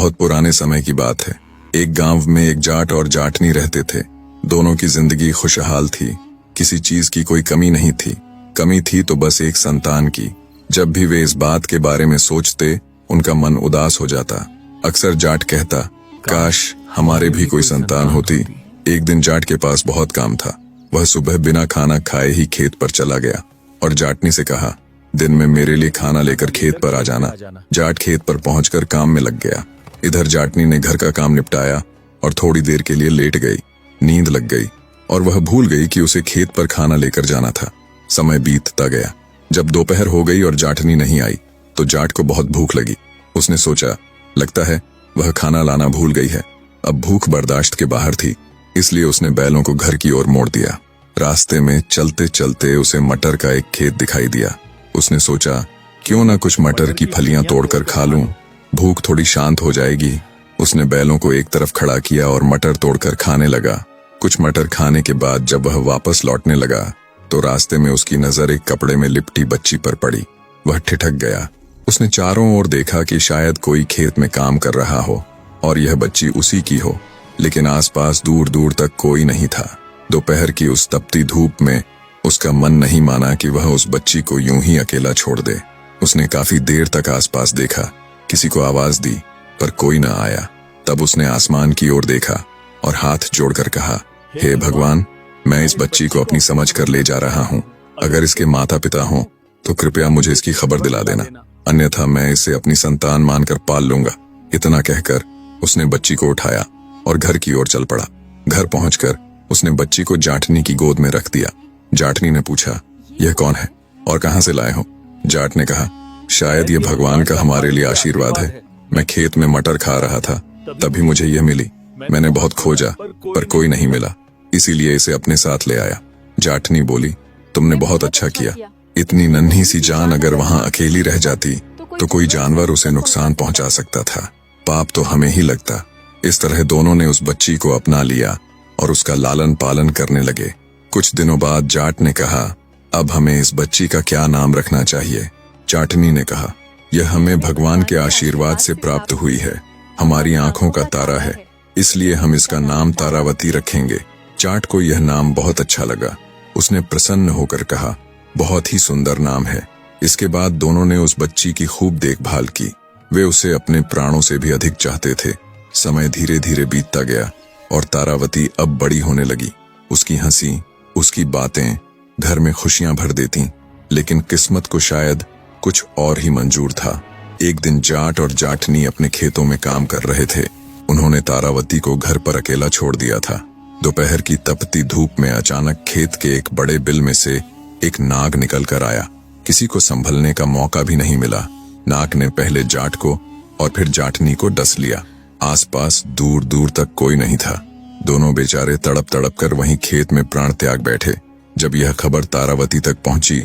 बहुत पुराने समय की बात है। एक गांव में एक जाट और जाटनी रहते थे। दोनों की जिंदगी खुशहाल थी। किसी चीज की कोई कमी नहीं थी। कमी थी तो बस एक संतान की। जब भी वे इस बात के बारे में सोचते, उनका मन उदास हो जाता। अक्सर जाट कहता, काश हमारे भी कोई संतान होती। एक दिन जाट के पास बहुत काम था। वह सुबह बिना खाना खाए ही खेत पर चला गया और जाटनी से कहा, दिन में मेरे लिए खाना लेकर खेत पर आ जाना। जाट खेत पर पहुंचकर काम में लग गया। इधर जाटनी ने घर का काम निपटाया और थोड़ी देर के लिए लेट गई। नींद लग गई और वह भूल गई कि उसे खेत पर खाना लेकर जाना था। समय बीतता गया। जब दोपहर हो गई और जाटनी नहीं आई तो जाट को बहुत भूख लगी। उसने सोचा, लगता है वह खाना लाना भूल गई है। अब भूख बर्दाश्त के बाहर थी, इसलिए उसने बैलों को घर की ओर मोड़ दिया। रास्ते में चलते चलते उसे मटर का एक खेत दिखाई दिया। उसने सोचा, क्यों ना कुछ मटर की फलियां तोड़कर खा लूं, भूख थोड़ी शांत हो जाएगी। उसने बैलों को एक तरफ खड़ा किया और मटर तोड़कर खाने लगा। कुछ मटर खाने के बाद जब वह वापस लौटने लगा तो रास्ते में उसकी नजर एक कपड़े में लिपटी बच्ची पर पड़ी। वह ठिठक गया। उसने चारों ओर देखा कि शायद कोई खेत में काम कर रहा हो और यह बच्ची उसी की हो, लेकिन आसपास दूर दूर तक कोई नहीं था। दोपहर की उस तपती धूप में उसका मन नहीं माना कि वह उस बच्ची को यूं ही अकेला छोड़ दे। उसने काफी देर तक आसपास देखा, किसी को आवाज दी पर कोई न आया। तब उसने आसमान की ओर देखा और हाथ जोड़कर कहा, हे भगवान, मैं इस बच्ची को अपनी समझ कर ले जा रहा हूँ। अगर इसके माता पिता हों तो कृपया मुझे इसकी खबर दिला देना, अन्यथा मैं इसे अपनी संतान मानकर पाल लूंगा। इतना कहकर उसने बच्ची को उठाया और घर की ओर चल पड़ा। घर पहुंचकर उसने बच्ची को जाटनी की गोद में रख दिया। जाटनी ने पूछा, यह कौन है और कहां से लाए हो? जाट ने कहा, शायद ये भगवान का हमारे लिए आशीर्वाद है। मैं खेत में मटर खा रहा था, तभी मुझे यह मिली। मैंने बहुत खोजा पर कोई नहीं मिला, इसीलिए इसे अपने साथ ले आया। जाटनी बोली, तुमने बहुत अच्छा किया। इतनी नन्ही सी जान अगर वहां अकेली रह जाती तो कोई जानवर उसे नुकसान पहुंचा सकता था। पाप तो हमें ही लगता। इस तरह दोनों ने उस बच्ची को अपना लिया और उसका लालन पालन करने लगे। कुछ दिनों बाद जाट ने कहा, अब हमें इस बच्ची का क्या नाम रखना चाहिए? जाटनी ने कहा, यह हमें भगवान के आशीर्वाद से प्राप्त हुई है। हमारी आंखों का तारा है, इसलिए हम इसका नाम तारावती रखेंगे। जाट को यह नाम बहुत अच्छा लगा। उसने प्रसन्न होकर कहा, बहुत ही सुंदर नाम है। इसके बाद दोनों ने उस बच्ची की खूब देखभाल की। वे उसे अपने प्राणों से भी अधिक चाहते थे। समय धीरे धीरे बीतता गया और तारावती अब बड़ी होने लगी। उसकी हंसी, उसकी बातें घर में खुशियां भर देती, लेकिन किस्मत को शायद कुछ और ही मंजूर था। एक दिन जाट और जाटनी अपने खेतों में काम कर रहे थे। उन्होंने तारावती को घर पर अकेला छोड़ दिया था। दोपहर की तपती धूप में अचानक खेत के एक बड़े बिल में से एक नाग निकल कर आया। किसी को संभलने का मौका भी नहीं मिला। नाग ने पहले जाट को और फिर जाटनी को डस लिया। आसपास दूर दूर तक कोई नहीं था। दोनों बेचारे तड़प तड़प कर वहीं खेत में प्राण त्याग बैठे। जब यह खबर तारावती तक पहुंची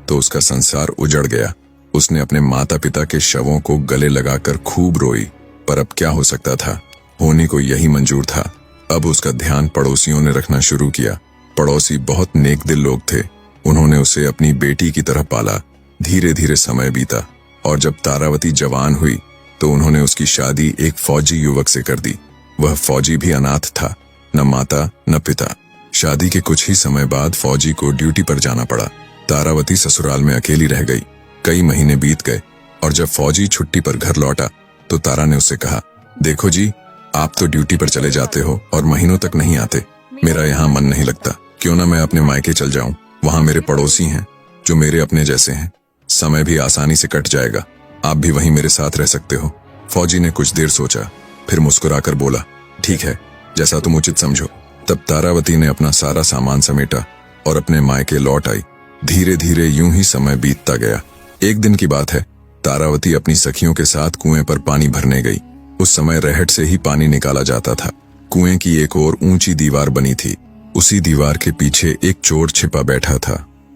तो उसका संसार उजड़ गया। उसने अपने माता पिता के शवों को गले लगाकर खूब रोई, पर अब क्या हो सकता था? होने को यही मंजूर था। अब उसका ध्यान पड़ोसियों ने रखना शुरू किया। पड़ोसी बहुत नेक दिल लोग थे। उन्होंने उसे अपनी बेटी की तरह पाला। धीरे धीरे समय बीता और जब तारावती जवान हुई तो उन्होंने उसकी शादी एक फौजी युवक से कर दी। वह फौजी भी अनाथ था, न माता न पिता। शादी के कुछ ही समय बाद फौजी को ड्यूटी पर जाना पड़ा। तारावती ससुराल में अकेली रह गई। कई महीने बीत गए और जब फौजी छुट्टी पर घर लौटा तो तारा ने उससे कहा, देखो जी, आप तो ड्यूटी पर चले जाते हो और महीनों तक नहीं आते। मेरा यहाँ मन नहीं लगता। क्यों ना मैं अपने मायके चल जाऊं? वहां मेरे पड़ोसी हैं जो मेरे अपने जैसे हैं। समय भी आसानी से कट जाएगा। आप भी वहीं मेरे साथ रह सकते हो। फौजी ने कुछ देर सोचा, फिर मुस्कुराकर बोला, ठीक है, जैसा तुम उचित समझो। तब तारावती ने अपना सारा सामान समेटा और अपने मायके लौट आई। धीरे धीरे यूं ही समय बीतता गया। एक दिन की बात है, तारावती अपनी सखियों के साथ कुएं पर पानी भरने गई। उस समय रहट से ही पानी निकाला जाता था। कुएं की एक ओर ऊंची दीवार बनी थी। उसी दीवार के पीछे एक चोर छिपा बैठा था।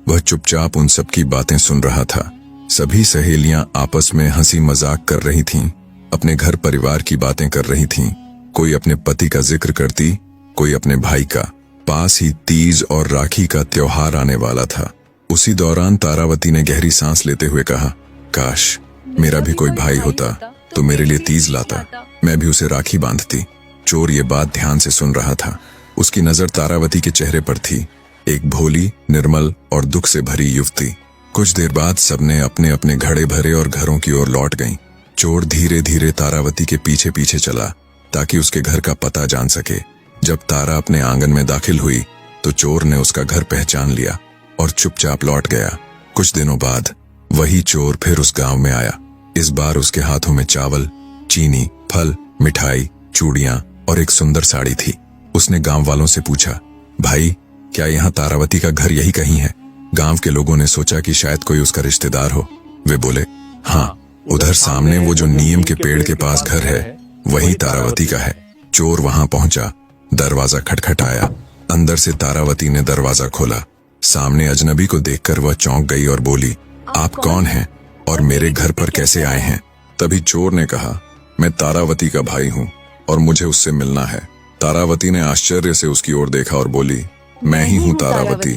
वह चुपचाप उन सबकी बातें सुन रहा था। सभी सहेलियां आपस में हंसी मजाक कर रही थीं, अपने घर परिवार की बातें कर रही थीं। कोई अपने पति का जिक्र करती, कोई अपने भाई का। पास ही तीज और राखी का त्योहार आने वाला था। उसी दौरान तारावती ने गहरी सांस लेते हुए कहा, काश मेरा भी कोई भाई होता तो मेरे लिए तीज लाता, मैं भी उसे राखी बांधती। चोर ये बात ध्यान से सुन रहा था। उसकी नजर तारावती के चेहरे पर थी, एक भोली, निर्मल और दुख से भरी युवती। कुछ देर बाद सबने अपने अपने घड़े भरे और घरों की ओर लौट गईं। चोर धीरे धीरे तारावती के पीछे पीछे चला ताकि उसके घर का पता जान सके। जब तारा अपने आंगन में दाखिल हुई तो चोर ने उसका घर पहचान लिया और चुपचाप लौट गया। कुछ दिनों बाद वही चोर फिर उस गांव में आया। इस बार उसके हाथों में चावल, चीनी, फल, मिठाई, चूड़ियां और एक सुंदर साड़ी थी। उसने गांव वालों से पूछा, भाई क्या यहाँ तारावती का घर यही कहीं है? गांव के लोगों ने सोचा कि शायद कोई उसका रिश्तेदार हो। वे बोले, हाँ, उधर सामने वो जो नीम के पेड़ के पास घर है वही तारावती का है। चोर वहां पहुंचा, दरवाजा खटखटाया। अंदर से तारावती ने दरवाजा खोला। सामने अजनबी को देखकर वह चौंक गई और बोली, आप कौन हैं और मेरे घर पर कैसे आए हैं? तभी चोर ने कहा, मैं तारावती का भाई हूँ और मुझे उससे मिलना है। तारावती ने आश्चर्य से उसकी ओर देखा और बोली, मैं ही हूँ तारावती,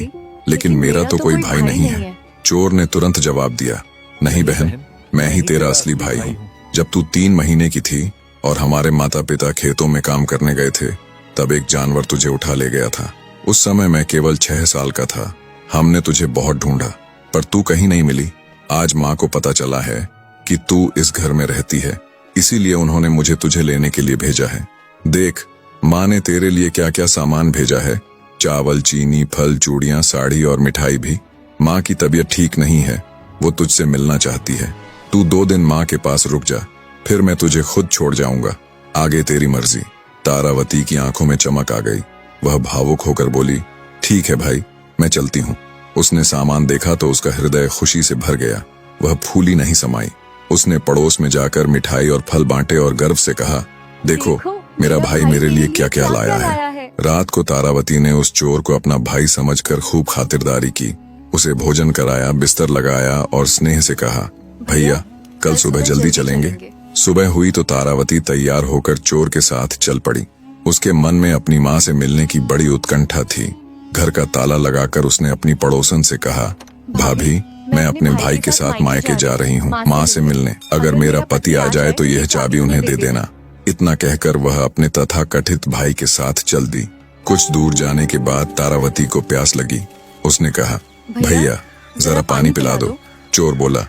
लेकिन मेरा तो कोई भाई नहीं है। चोर ने तुरंत जवाब दिया, नहीं बहन, मैं ही तेरा असली भाई हूँ। जब तू 3 महीने की थी और हमारे माता पिता खेतों में काम करने गए थे, तब एक जानवर तुझे उठा ले गया था। उस समय मैं केवल 6 साल का था। हमने तुझे बहुत ढूंढा पर तू कहीं नहीं मिली। आज माँ को पता चला है कि तू इस घर में रहती है, इसीलिए उन्होंने मुझे तुझे लेने के लिए भेजा है। देख, माँ ने तेरे लिए क्या क्या सामान भेजा है, चावल, चीनी, फल, चूड़ियां, साड़ी और मिठाई भी। माँ की तबीयत ठीक नहीं है, वो तुझसे मिलना चाहती है। तू 2 दिन माँ के पास रुक जा, फिर मैं तुझे खुद छोड़ जाऊंगा। आगे तेरी मर्जी। तारावती की आंखों में चमक आ गई। वह भावुक होकर बोली, ठीक है भाई, मैं चलती हूँ। उसने सामान देखा तो उसका हृदय खुशी से भर गया। वह फूली नहीं समाई। उसने पड़ोस में जाकर मिठाई और फल बांटे और गर्व से कहा, देखो मेरा भाई मेरे लिए क्या क्या लाया है। रात को तारावती ने उस चोर को अपना भाई समझकर खूब खातिरदारी की। उसे भोजन कराया, बिस्तर लगाया और स्नेह से कहा, भैया कल सुबह जल्दी चलेंगे। सुबह हुई तो तारावती तैयार होकर चोर के साथ चल पड़ी। उसके मन में अपनी माँ से मिलने की बड़ी उत्कंठा थी। घर का ताला लगाकर उसने अपनी पड़ोसन से कहा, भाभी मैं अपने भाई के साथ मायके जा रही हूँ माँ से मिलने। अगर मेरा पति आ जाए तो यह चाबी उन्हें दे देना। इतना कहकर वह अपने तथाकथित भाई के साथ चल दी। कुछ दूर जाने के बाद तारावती को प्यास लगी। उसने कहा, भैया जरा पानी पिला दो। चोर बोला,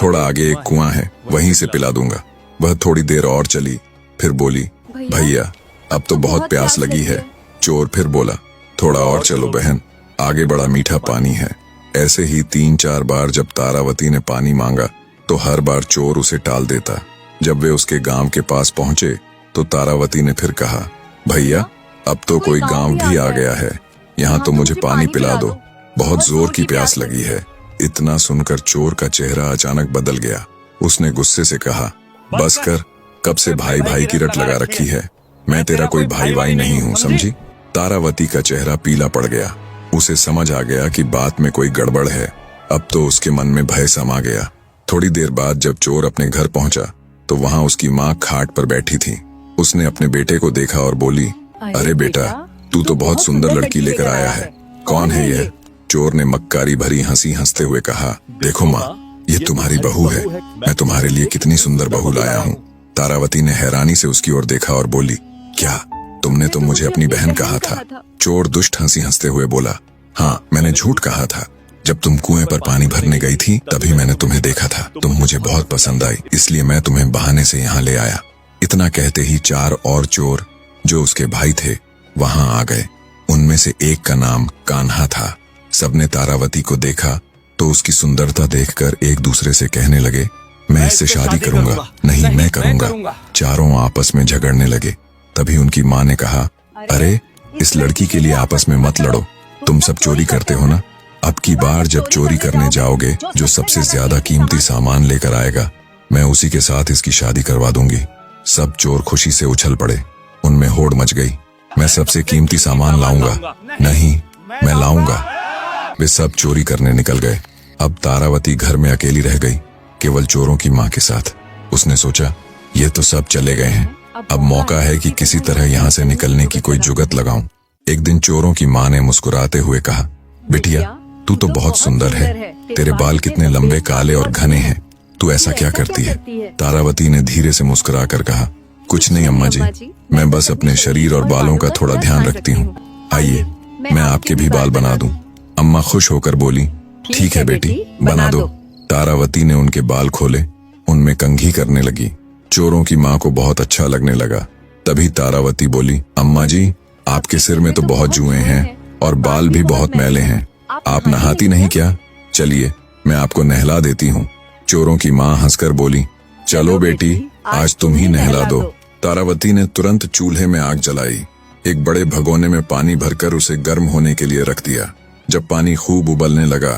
थोड़ा आगे एक कुआं है, वहीं से पिला दूंगा। वह थोड़ी देर और चली, फिर बोली, भैया अब तो बहुत प्यास लगी है। चोर फिर बोला, थोड़ा और चलो बहन, आगे बड़ा मीठा पानी है। ऐसे ही 3-4 बार जब तारावती ने पानी मांगा तो हर बार चोर उसे टाल देता। जब वे उसके गांव के पास पहुंचे तो तारावती ने फिर कहा, भैया अब तो कोई गांव भी आ गया है, यहाँ तो मुझे पानी पिला दो, बहुत जोर की प्यास लगी है। इतना सुनकर चोर का चेहरा अचानक बदल गया। उसने गुस्से से कहा, बस कर, कब से भाई भाई की रट लगा रखी है? मैं तेरा कोई भाई वाई नहीं हूँ, समझी? तारावती का चेहरा पीला पड़ गया। उसे समझ आ गया कि बात में कोई गड़बड़ है। अब तो उसके मन में भय समा गया। थोड़ी देर बाद जब चोर अपने घर पहुंचा तो वहां उसकी माँ खाट पर बैठी थी। उसने अपने बेटे को देखा और बोली, अरे बेटा, तू तो बहुत सुंदर लड़की लेकर आया है, कौन है यह? चोर ने मक्कारी भरी हंसी हंसते हुए कहा, देखो माँ, ये तुम्हारी बहू है। मैं तुम्हारे लिए कितनी सुंदर बहू लाया हूँ। तारावती ने हैरानी से उसकी ओर देखा और बोली, क्या तुमने तो मुझे अपनी बहन कहा था? चोर दुष्ट हंसी हंसते हुए बोला, हाँ, मैंने झूठ कहा था। जब तुम कुएं पर पानी भरने गई थी तभी मैंने तुम्हें देखा था। तुम मुझे बहुत पसंद आई, इसलिए मैं तुम्हें बहाने से यहाँ ले आया। इतना कहते ही 4 और चोर जो उसके भाई थे वहां आ गए। उनमें से एक का नाम कान्हा था। सबने तारावती को देखा तो उसकी सुंदरता देखकर एक दूसरे से कहने लगे, मैं इससे शादी करूंगा। नहीं, मैं करूंगा। चारों आपस में झगड़ने लगे। तभी उनकी माँ ने कहा, अरे इस लड़की के लिए आपस में मत लड़ो, तुम सब चोरी करते हो ना। अब की बार जब चोरी करने जाओगे, जो सबसे ज्यादा कीमती सामान लेकर आएगा, मैं उसी के साथ इसकी शादी करवा दूंगी। सब चोर खुशी से उछल पड़े। उनमें होड़ मच गई, मैं सबसे कीमती सामान लाऊंगा। नहीं, मैं लाऊंगा। वे सब चोरी करने निकल गए। अब तारावती घर में अकेली रह गई, केवल चोरों की माँ के साथ। उसने सोचा, ये तो सब चले गए हैं, अब मौका है कि किसी तरह यहाँ से निकलने की कोई जुगत लगाऊं। एक दिन चोरों की माँ ने मुस्कुराते हुए कहा, बिटिया, तू तो बहुत सुंदर है। तेरे बाल कितने लंबे, काले और घने हैं। तू ऐसा क्या करती है? तारावती ने धीरे से मुस्कुरा कर कहा, कुछ नहीं अम्मा जी, मैं बस अपने शरीर और बालों का थोड़ा ध्यान रखती हूँ। आइए मैं आपके भी बाल बना दूं। अम्मा खुश होकर बोली, ठीक है बेटी, बना दो। तारावती ने उनके बाल खोले, उनमें कंघी करने लगी। चोरों की माँ को बहुत अच्छा लगने लगा। तभी तारावती बोली, अम्मा जी, आपके सिर में तो बहुत जुएं हैं और बाल भी बहुत मैले हैं, आप नहाती नहीं क्या? चलिए मैं आपको नहला देती हूँ। चोरों की माँ हंसकर बोली, चलो बेटी, आज तुम ही नहला दो। तारावती ने तुरंत चूल्हे में आग जलाई। एक बड़े भगोने में पानी भरकर उसे गर्म होने के लिए रख दिया। जब पानी खूब उबलने लगा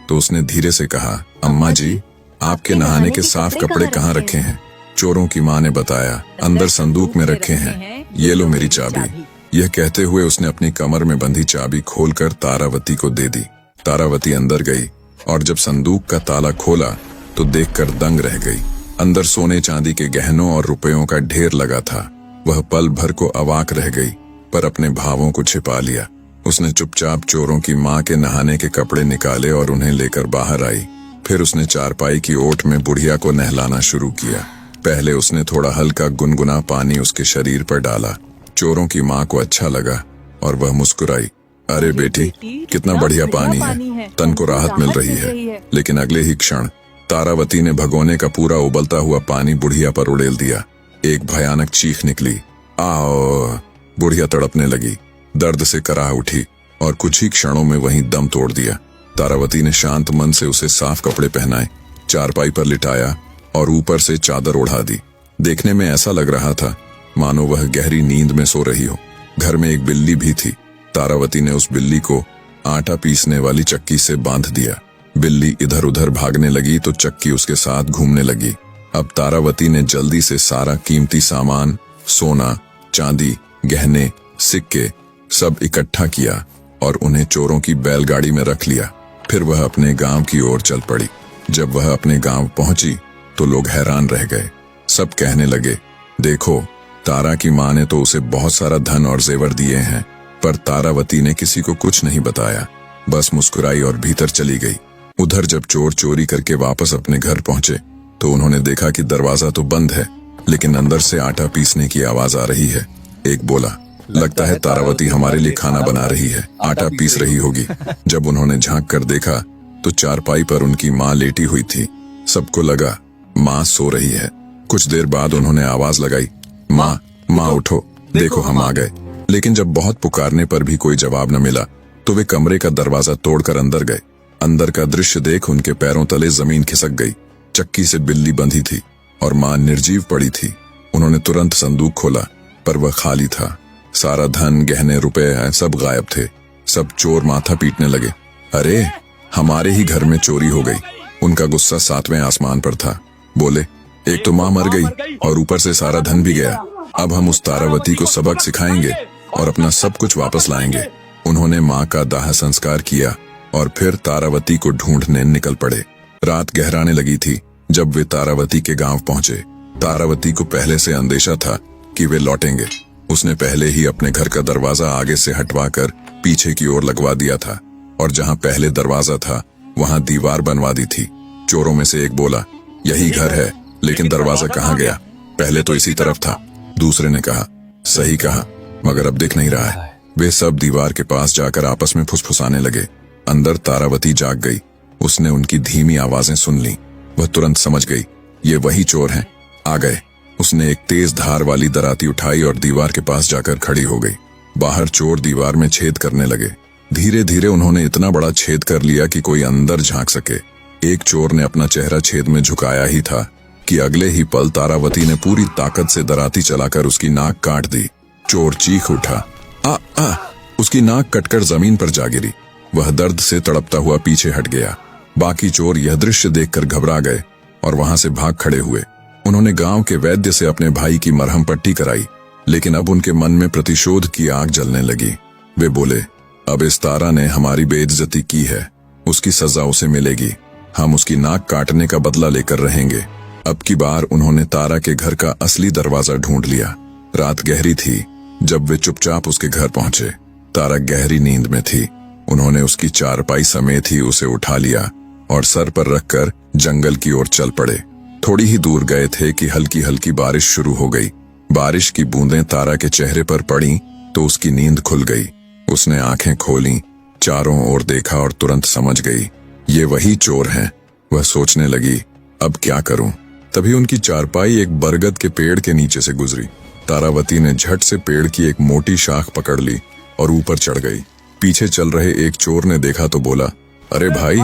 तो उसने धीरे से कहा, अम्मा जी, आपके नहाने के साफ कपड़े कहाँ रखे हैं? चोरों की माँ ने बताया, अंदर संदूक में रखे हैं, ये लो मेरी चाबी। यह कहते हुए उसने अपनी कमर में बंधी चाबी खोलकर तारावती को दे दी। तारावती अंदर गई और जब संदूक का ताला खोला तो देखकर दंग रह गई। अंदर सोने चांदी के गहनों और रुपयों का ढेर लगा था। वह पल भर को अवाक रह गई, पर अपने भावों को छिपा लिया। उसने चुपचाप चोरों की माँ के नहाने के कपड़े निकाले और उन्हें लेकर बाहर आई। फिर उसने चारपाई की ओट में बुढ़िया को नहलाना शुरू किया। पहले उसने थोड़ा हल्का गुनगुना पानी उसके शरीर पर डाला। चोरों की माँ को अच्छा लगा और वह मुस्कुराई, अरे बेटी, कितना बढ़िया पानी है, तन को राहत मिल रही है। लेकिन अगले ही क्षण तारावती ने भगोने का पूरा उबलता हुआ पानी बुढ़िया पर उड़ेल दिया। एक भयानक चीख निकली, आओ! बुढ़िया तड़पने लगी, दर्द से कराह उठी और कुछ ही क्षणों में वहीं दम तोड़ दिया। तारावती ने शांत मन से उसे साफ कपड़े पहनाए, चारपाई पर लिटाया और ऊपर से चादर ओढ़ा दी। देखने में ऐसा लग रहा था मानो वह गहरी नींद में सो रही हो। घर में एक बिल्ली भी थी। तारावती ने उस बिल्ली को आटा पीसने वाली चक्की से बांध दिया। बिल्ली इधर उधर भागने लगी तो चक्की उसके साथ घूमने लगी। अब तारावती ने जल्दी से सारा कीमती सामान, सोना, चांदी, गहने, सिक्के सब इकट्ठा किया और उन्हें चोरों की बैलगाड़ी में रख लिया। फिर वह अपने गांव की ओर चल पड़ी। जब वह अपने गांव पहुंची तो लोग हैरान रह गए। सब कहने लगे, देखो, तारा की माँ ने तो उसे बहुत सारा धन और जेवर दिए हैं, पर तारावती ने किसी को कुछ नहीं बताया, बस मुस्कुराई और भीतर चली गई। उधर जब चोर चोरी करके वापस अपने घर पहुंचे तो उन्होंने देखा कि दरवाजा तो बंद है, लेकिन अंदर से आटा पीसने की आवाज आ रही है। एक बोला, लगता है तारावती हमारे लिए खाना बना रही है, आटा पीस रही होगी। जब उन्होंने झांक कर देखा तो चारपाई पर उनकी माँ लेटी हुई थी। सबको लगा माँ सो रही है। कुछ देर बाद उन्होंने आवाज लगाई, माँ, माँ उठो, देखो हम आ गए। लेकिन जब बहुत पुकारने पर भी कोई जवाब न मिला तो वे कमरे का दरवाजा तोड़कर अंदर गए। अंदर का दृश्य देख उनके पैरों तले जमीन खिसक गई। चक्की से बिल्ली बंधी थी और माँ निर्जीव पड़ी थी। उन्होंने तुरंत संदूक खोला, पर वह खाली था। सारा धन, गहने, रुपए सब गायब थे। सब चोर माथा पीटने लगे, अरे, हमारे ही घर में चोरी हो गई। उनका गुस्सा 7वें आसमान पर था। बोले, एक तो माँ मर गई और ऊपर से सारा धन भी गया। अब हम उस तारावती को सबक सिखाएंगे और अपना सब कुछ वापस लाएंगे। उन्होंने माँ का दाह संस्कार किया और फिर तारावती को ढूंढने निकल पड़े। रात गहराने लगी थी जब वे तारावती के गांव पहुंचे। तारावती को पहले से अंदेशा था कि वे लौटेंगे। उसने पहले ही अपने घर का दरवाजा आगे से हटवाकर पीछे की ओर लगवा दिया था और जहां पहले दरवाजा था वहां दीवार बनवा दी थी। चोरों में से एक बोला, यही घर है, लेकिन दरवाजा कहाँ गया? पहले तो इसी तरफ था। दूसरे ने कहा, सही कहा, मगर अब दिख नहीं रहा है। वे सब दीवार के पास जाकर आपस में फुसफुसाने लगे। अंदर तारावती जाग गई। उसने उनकी धीमी आवाजें सुन ली। वह तुरंत समझ गई, ये वही चोर हैं, आ गए। उसने एक तेज धार वाली दराती उठाई और दीवार के पास जाकर खड़ी हो गई। बाहर चोर दीवार में छेद करने लगे। धीरे धीरे उन्होंने इतना बड़ा छेद कर लिया कि कोई अंदर झांक सके। एक चोर ने अपना चेहरा छेद में झुकाया ही था कि अगले ही पल तारावती ने पूरी ताकत से दराती चलाकर उसकी नाक काट दी। चोर चीख उठा, आ आ! उसकी नाक कटकर जमीन पर जा गिरी। वह दर्द से तड़पता हुआ पीछे हट गया। बाकी चोर यह दृश्य देखकर घबरा गए और वहां से भाग खड़े हुए। उन्होंने गांव के वैद्य से अपने भाई की मरहम पट्टी कराई, लेकिन अब उनके मन में प्रतिशोध की आग जलने लगी। वे बोले, अब इस तारा ने हमारी बेइज्जती की है, उसकी सजा उसे मिलेगी। हम उसकी नाक काटने का बदला लेकर रहेंगे। अब की बार उन्होंने तारा के घर का असली दरवाजा ढूंढ लिया। रात गहरी थी जब वे चुपचाप उसके घर पहुंचे। तारा गहरी नींद में थी। उन्होंने उसकी चारपाई समेत ही उसे उठा लिया और सर पर रखकर जंगल की ओर चल पड़े। थोड़ी ही दूर गए थे कि हल्की हल्की बारिश शुरू हो गई। बारिश की बूंदें तारा के चेहरे पर पड़ी तो उसकी नींद खुल गई। उसने आंखें खोलीं, चारों ओर देखा और तुरंत समझ गई, ये वही चोर हैं। वह सोचने लगी, अब क्या करूं? तभी उनकी चारपाई एक बरगद के पेड़ के नीचे से गुजरी। तारावती ने झट से पेड़ की एक मोटी शाख पकड़ ली और ऊपर चढ़ गई। पीछे चल रहे एक चोर ने देखा तो बोला, अरे भाई,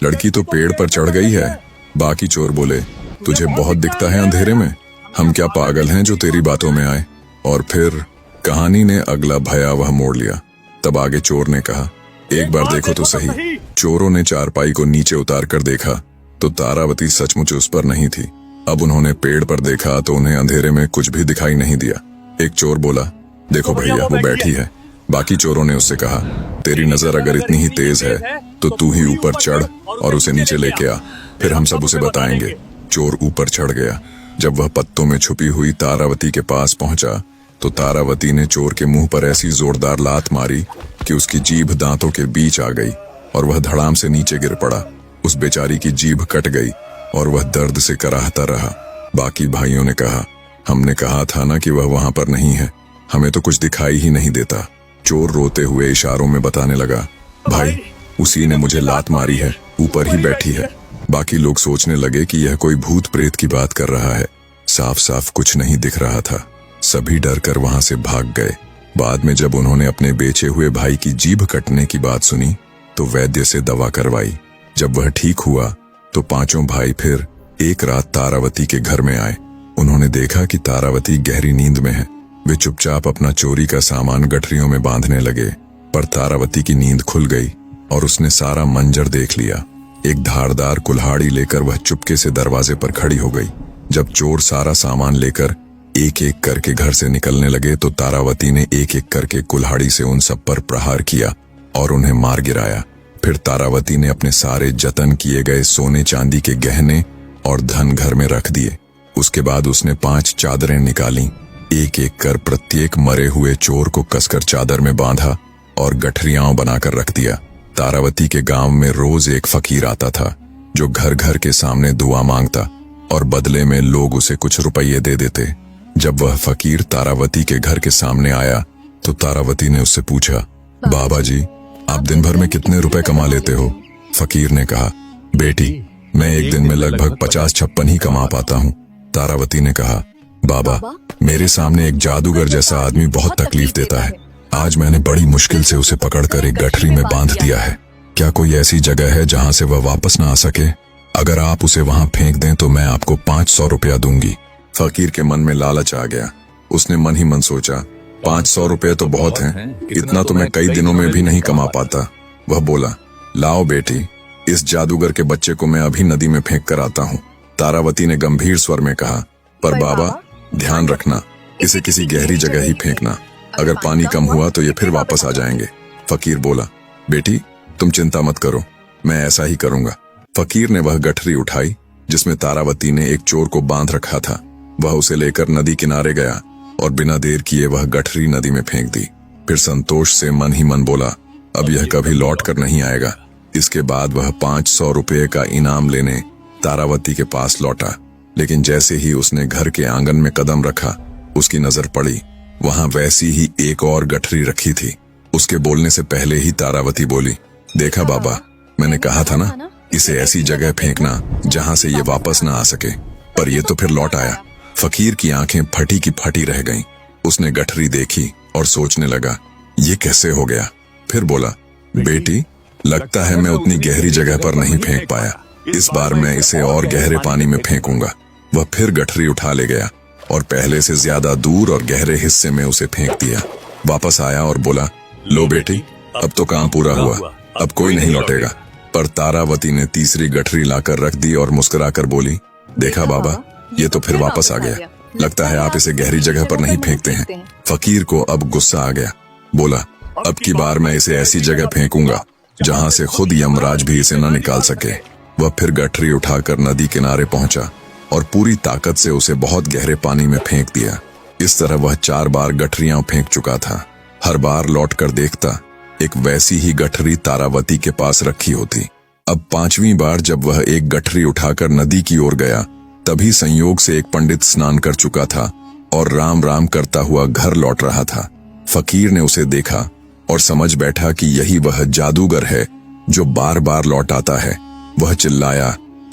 लड़की तो पेड़ पर चढ़ गई है। बाकी चोर बोले, तुझे बहुत दिखता है अंधेरे में, हम क्या पागल हैं जो तेरी बातों में आए। और फिर कहानी ने अगला भयावह मोड़ लिया। तब आगे चोर ने कहा, एक बार देखो तो सही। चोरों ने चारपाई को नीचे उतार कर देखा तो तारावती सचमुच उस पर नहीं थी। अब उन्होंने पेड़ पर देखा तो उन्हें अंधेरे में कुछ भी दिखाई नहीं दिया। एक चोर बोला, देखो भैया, वो बैठी है। बाकी चोरों ने उससे कहा, तेरी नजर अगर इतनी ही तेज है तो तू ही ऊपर चढ़ और उसे नीचे लेके आ, फिर हम सब उसे बताएंगे। चोर ऊपर चढ़ गया। जब वह पत्तों में छुपी हुई तारावती के पास पहुंचा तो तारावती ने चोर के मुंह पर ऐसी जोरदार लात मारी कि उसकी जीभ दांतों के बीच आ गई और वह धड़ाम से नीचे गिर पड़ा। उस बेचारी की जीभ कट गई और वह दर्द से कराहता रहा। बाकी भाइयों ने कहा, हमने कहा था ना कि वह वहां पर नहीं है, हमें तो कुछ दिखाई ही नहीं देता। चोर रोते हुए इशारों में बताने लगा, भाई, उसी ने मुझे लात मारी है, ऊपर ही बैठी है। बाकी लोग सोचने लगे कि यह कोई भूत प्रेत की बात कर रहा है। साफ साफ कुछ नहीं दिख रहा था। सभी डर कर वहां से भाग गए। बाद में जब उन्होंने अपने बेचे हुए भाई की जीभ कटने की बात सुनी तो वैद्य से दवा करवाई। जब वह ठीक हुआ तो पांचों भाई फिर एक रात तारावती के घर में आए। उन्होंने देखा कि तारावती गहरी नींद में है। वे चुपचाप अपना चोरी का सामान गठरियों में बांधने लगे, पर तारावती की नींद खुल गई और उसने सारा मंजर देख लिया। एक धारदार कुल्हाड़ी लेकर वह चुपके से दरवाजे पर खड़ी हो गई। जब चोर सारा सामान लेकर एक एक करके घर से निकलने लगे तो तारावती ने एक एक करके कुल्हाड़ी से उन सब पर प्रहार किया और उन्हें मार गिराया। फिर तारावती ने अपने सारे जतन किए गए सोने चांदी के गहने और धन घर में रख दिए। उसके बाद उसने 5 चादरें निकाली। एक एक कर प्रत्येक मरे हुए चोर को कसकर चादर में बांधा और गठरियां बनाकर रख दिया। तारावती के गांव में रोज एक फकीर आता था जो घर घर के सामने दुआ मांगता और बदले में लोग उसे कुछ रुपये दे देते। जब वह फकीर तारावती के घर के सामने आया तो तारावती ने उससे पूछा, बाबा जी, आप दिन भर में कितने रुपए कमा लेते हो? फकीर ने कहा, बेटी, मैं एक दिन में लगभग 50-56 ही कमा पाता हूँ। तारावती ने कहा, बाबा, मेरे सामने एक जादूगर जैसा आदमी बहुत तकलीफ देता है। आज मैंने बड़ी मुश्किल से उसे पकड़कर एक गठरी में बांध दिया है। क्या कोई ऐसी जगह है जहाँ से वह वापस ना आ सके? अगर आप उसे वहाँ फेंक दें तो मैं आपको 500 रुपया दूंगी। फकीर के मन में लालच आ गया। उसने मन ही मन सोचा, 500 रुपये तो बहुत हैं, इतना तो मैं कई दिनों में भी नहीं कमा पाता। वह बोला, लाओ बेटी, इस जादूगर के बच्चे को मैं अभी नदी में फेंक कर आता हूँ। तारावती ने गंभीर स्वर में कहा, पर बाबा, ध्यान रखना, इसे किसी गहरी जगह ही फेंकना। अगर पानी कम हुआ तो ये फिर वापस आ जाएंगे। फकीर बोला, बेटी, तुम चिंता मत करो, मैं ऐसा ही करूंगा। फकीर ने वह गठरी उठाई जिसमें तारावती ने एक चोर को बांध रखा था। वह उसे लेकर नदी किनारे गया और बिना देर किए वह गठरी नदी में फेंक दी। फिर संतोष से मन ही मन बोला, अब यह कभी लौट कर नहीं आएगा। इसके बाद वह 500 रुपये का इनाम लेने तारावती के पास लौटा। लेकिन जैसे ही उसने घर के आंगन में कदम रखा, उसकी नजर पड़ी, वहां वैसी ही एक और गठरी रखी थी। उसके बोलने से पहले ही तारावती बोली, देखा बाबा, मैंने कहा था ना, इसे ऐसी जगह फेंकना जहां से ये वापस ना आ सके। पर ये तो फिर लौट आया। फकीर की आंखें फटी की फटी रह गईं। उसने गठरी देखी और सोचने लगा, ये कैसे हो गया? फिर बोला, बेटी, लगता है मैं उतनी गहरी जगह पर नहीं फेंक पाया। इस बार मैं इसे और गहरे पानी में फेंकूंगा। वह फिर गठरी उठा ले गया और पहले से ज्यादा दूर और गहरे हिस्से में उसे फेंक दिया। वापस आया और बोला, लो बेटी, अब तो काम पूरा हुआ, अब कोई नहीं लौटेगा। पर तारावती ने तीसरी गठरी लाकर रख दी और मुस्कुराकर बोली, देखा बाबा, ये तो फिर वापस आ गया। लगता है आप इसे गहरी जगह पर नहीं फेंकते हैं। फकीर को अब गुस्सा आ गया। बोला, अब की बार मैं इसे ऐसी जगह फेंकूंगा जहां से खुद यमराज भी इसे न निकाल सके। वह फिर गठरी उठाकर नदी किनारे पहुंचा और पूरी ताकत से उसे बहुत गहरे पानी में फेंक दिया। इस तरह वह 4 बार गठरियां फेंक चुका था। हर बार लौट कर देखता, एक वैसी ही गठरी तारावती के पास रखी होती। अब 5वीं बार जब वह एक गठरी उठाकर नदी की ओर गया तभी संयोग से एक पंडित स्नान कर चुका था और राम राम करता हुआ घर लौट रहा था। फकीर ने उसे देखा और समझ बैठा कि यही वह जादूगर है जो बार बार लौट आता है। वह चिल्लाया,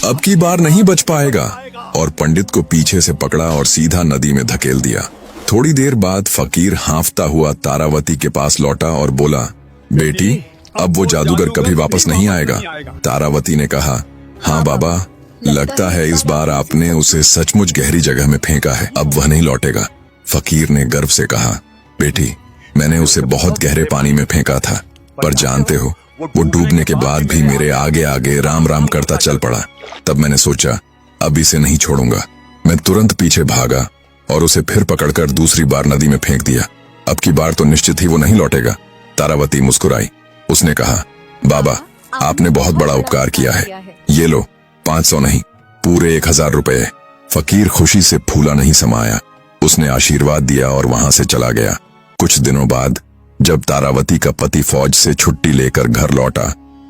अब की बार नहीं बच पाएगा, और पंडित को पीछे से पकड़ा और सीधा नदी में धकेल दिया। थोड़ी देर बाद फकीर हांफता हुआ तारावती के पास लौटा और बोला, बेटी, अब वो जादूगर कभी वापस नहीं आएगा। तारावती ने कहा, हाँ बाबा, लगता है इस बार आपने उसे सचमुच गहरी जगह में फेंका है, अब वह नहीं लौटेगा। फकीर ने गर्व से कहा, बेटी, मैंने उसे बहुत गहरे पानी में फेंका था, पर जानते हो, वो डूबने के बाद भी मेरे आगे आगे राम राम करता चल पड़ा। तब मैंने सोचा, अब इसे नहीं छोड़ूंगा। मैं तुरंत पीछे भागा और उसे फिर पकड़कर दूसरी बार नदी में फेंक दिया। अब की बार तो निश्चित ही वो नहीं लौटेगा। तारावती मुस्कुराई। उसने कहा, बाबा, आपने बहुत बड़ा उपकार किया है। ये लो, 500 नहीं, पूरे 1000 रुपए। फकीर खुशी से फूला नहीं समाया। उसने आशीर्वाद दिया और वहां से चला गया। कुछ दिनों बाद जब तारावती का पति फौज से छुट्टी लेकर घर लौटा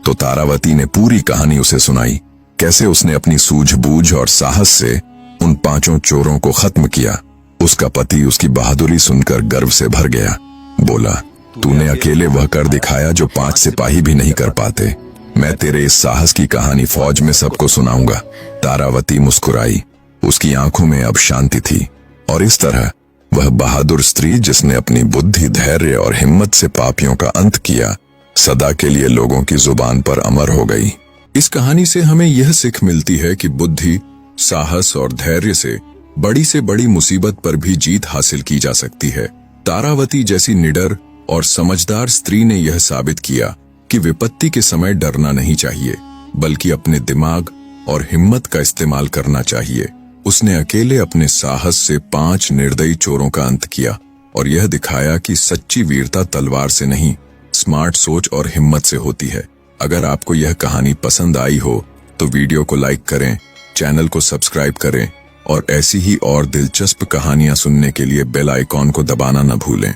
तो तारावती ने पूरी कहानी उसे सुनाई, कैसे उसने अपनी सूझबूझ और साहस से उन 5 चोरों को खत्म किया। उसका पति उसकी बहादुरी सुनकर गर्व से भर गया। बोला, तूने अकेले वह कर दिखाया जो 5 सिपाही भी नहीं कर पाते। मैं तेरे इस साहस की कहानी फौज में सबको सुनाऊंगा। तारावती मुस्कुराई। उसकी आंखों में अब शांति थी और इस तरह वह बहादुर स्त्री जिसने अपनी बुद्धि, धैर्य और हिम्मत से पापियों का अंत किया, सदा के लिए लोगों की जुबान पर अमर हो गई। इस कहानी से हमें यह सीख मिलती है कि बुद्धि, साहस और धैर्य से बड़ी मुसीबत पर भी जीत हासिल की जा सकती है। तारावती जैसी निडर और समझदार स्त्री ने यह साबित किया कि विपत्ति के समय डरना नहीं चाहिए, बल्कि अपने दिमाग और हिम्मत का इस्तेमाल करना चाहिए। उसने अकेले अपने साहस से 5 निर्दयी चोरों का अंत किया और यह दिखाया कि सच्ची वीरता तलवार से नहीं, स्मार्ट सोच और हिम्मत से होती है। अगर आपको यह कहानी पसंद आई हो तो वीडियो को लाइक करें, चैनल को सब्सक्राइब करें और ऐसी ही और दिलचस्प कहानियां सुनने के लिए बेल आइकॉन को दबाना न भूलें।